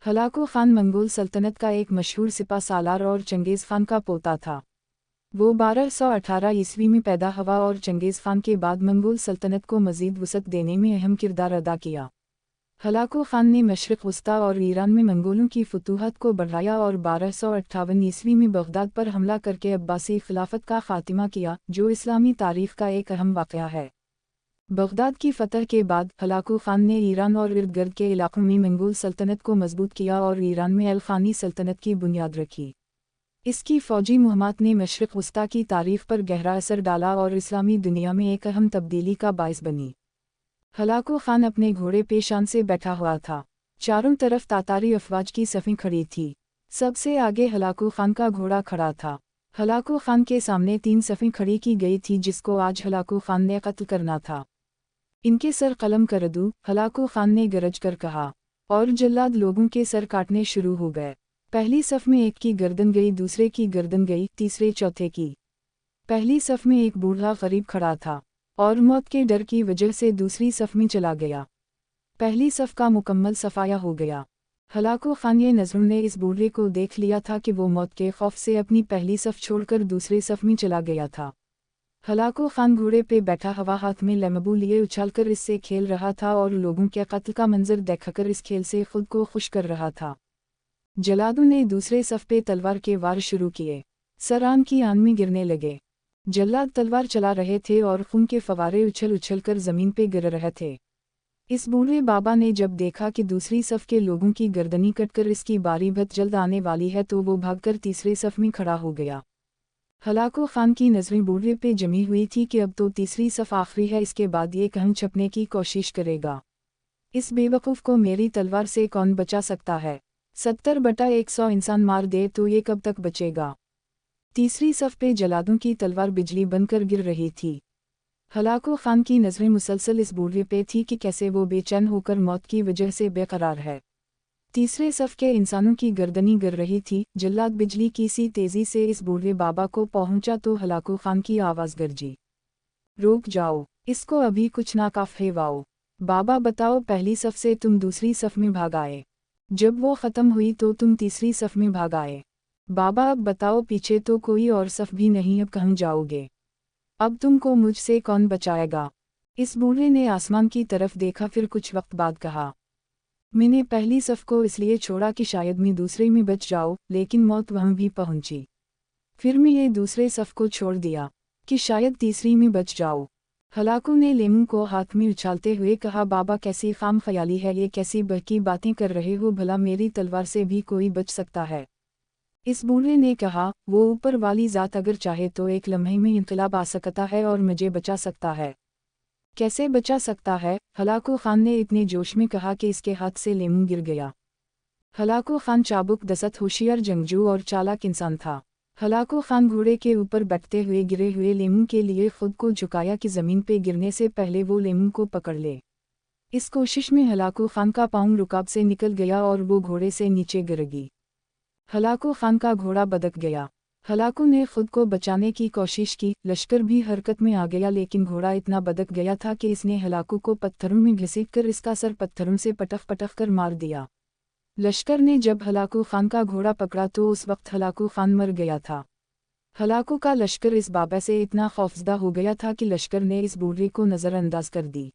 Hulagu Khan Mongol सल्तनत का एक मशहूर सिपा सालार और चंगेज़ खान का पोता था। वो 1218 ईस्वी में पैदा हुआ और चंगेज़ खान के बाद मंगोल सल्तनत को मज़ीद वसअत देने में अहम किरदार अदा किया। हलाकू खान ने मशरिक़ वस्ता और ईरान में मंगोलों की फतूहत को बढ़ाया और 1258 ईस्वी में बगदाद पर हमला करके अब्बासी खिलाफत का खात्मा किया, जो इस्लामी तारीख़ का एक अहम वाक़या है। बगदाद की फ़तह के बाद हलाकू खान ने ईरान और इर्द गिर्द के इलाक़ों में मंगोल सल्तनत को मजबूत किया और ईरान में अल-खानी सल्तनत की बुनियाद रखी। इसकी फ़ौजी मुहिमात ने मशरिक़ वस्ता की तारीख़ पर गहरा असर डाला और इस्लामी दुनिया में एक अहम तब्दीली का बाइस बनी। हलाकू खान अपने घोड़े पे शान से बैठा हुआ था। चारों तरफ तातारी अफ़वाज की सफ़ें खड़ी थी। सबसे आगे हलाकू खान का घोड़ा खड़ा था। हलाकू खान के सामने 3 सफ़ें खड़ी की गई थी जिसको आज हलाकू खान ने कत्ल करना था। इनके सर कलम कर दूं, हलाकू खान ने गरज कर कहा, और जल्लाद लोगों के सर काटने शुरू हो गए। पहली सफ़ में एक की गर्दन गई, दूसरे की गर्दन गई, तीसरे चौथे की। पहली सफ़ में एक बूढ़ा गरीब खड़ा था और मौत के डर की वजह से दूसरी सफ़ में चला गया। पहली सफ़ का मुकम्मल सफाया हो गया। हलाकू खान ये नज़रुन ने इस बूढ़े को देख लिया था कि वो मौत के खौफ से अपनी पहली सफ़ छोड़कर दूसरे सफ़ में चला गया था। हलाकू खान घोड़े पे बैठा हवा हाथ में लेमबू लिए उछालकर इससे खेल रहा था और लोगों के कत्ल का मंजर देखकर इस खेल से खुद को खुश कर रहा था। जल्लादों ने दूसरे सफ़ पे तलवार के वार शुरू किए। सर आन की आन में गिरने लगे। जल्लाद तलवार चला रहे थे और खून के फवारे उछल उछल कर ज़मीन पे गिर रहे थे। इस बूढ़े बाबा ने जब देखा कि दूसरी सफ़ के लोगों की गर्दनी कटकर इसकी बारी बहुत जल्द आने वाली है तो वो भागकर तीसरे सफ़ में खड़ा हो गया। हलाकू खान की नज़रें बूढ़े पे जमी हुई थी कि अब तो तीसरी सफ़ आखिरी है, इसके बाद ये कहीं छपने की कोशिश करेगा। इस बेवकूफ़ को मेरी तलवार से कौन बचा सकता है? 70/100 इंसान मार दे तो ये कब तक बचेगा? तीसरी सफ़ पे जल्लादों की तलवार बिजली बनकर गिर रही थी। हलाकू खान की नज़रें मुसलसल इस बूढ़े पे थी कि कैसे वो बेचैन होकर मौत की वजह से बेकरार है। तीसरे सफ़ के इंसानों की गर्दनी गिर रही थी। जल्लाद बिजली की सी तेज़ी से इस बूढ़े बाबा को पहुंचा तो हलाकू खान की आवाज़ गरजी, रुक जाओ, इसको अभी कुछ ना काफ़ेवाओ। बाबा बताओ, पहली सफ़ से तुम दूसरी सफ़ में भाग आए, जब वो ख़त्म हुई तो तुम तीसरी सफ़ में भाग आए। बाबा अब बताओ, पीछे तो कोई और सफ़ भी नहीं, अब कहाँ जाओगे? अब तुमको मुझसे कौन बचाएगा? इस बूढ़े ने आसमान की तरफ देखा, फिर कुछ वक्त बाद कहा, मैंने पहली सफ़ को इसलिए छोड़ा कि शायद मैं दूसरे में बच जाऊँ, लेकिन मौत वहाँ भी पहुँची। फिर मैं ये दूसरे सफ़ को छोड़ दिया कि शायद तीसरी में बच जाऊँ। हलाकू ने लेमू को हाथ में उछालते हुए कहा, बाबा कैसी खाम ख्याली है ये, कैसी बहकी बातें कर रहे हो, भला मेरी तलवार से भी कोई बच सकता है? इस बूढ़े ने कहा, वो ऊपर वाली ज़ात अगर चाहे तो एक लम्हे में इनकलाब आ सकता है और मुझे बचा सकता है। कैसे बचा सकता है? हलाकू खान ने इतने जोश में कहा कि इसके हाथ से लेमू गिर गया। हलाकू खान चाबुक दस्त होशियार जंगजू और चालाक इंसान था। हलाकू खान घोड़े के ऊपर बैठते हुए गिरे हुए लेमू के लिए खुद को झुकाया कि ज़मीन पे गिरने से पहले वो लेमू को पकड़ ले। इस कोशिश में हलाकू खान का पाँव रुकाब से निकल गया और वो घोड़े से नीचे गिर गई। हलाकू खान का घोड़ा बदक गया। हलाकू ने खुद को बचाने की कोशिश की, लश्कर भी हरकत में आ गया, लेकिन घोड़ा इतना बदक गया था कि इसने हलाकू को पत्थरों में घसीटकर इसका सर पत्थरों से पटक पटक कर मार दिया। लश्कर ने जब हलाकू खान का घोड़ा पकड़ा तो उस वक्त हलाकू खान मर गया था। हलाकू का लश्कर इस बाबा से इतना खौफजदा हो गया था कि लश्कर ने इस बूढ़े को नज़रअंदाज कर दी।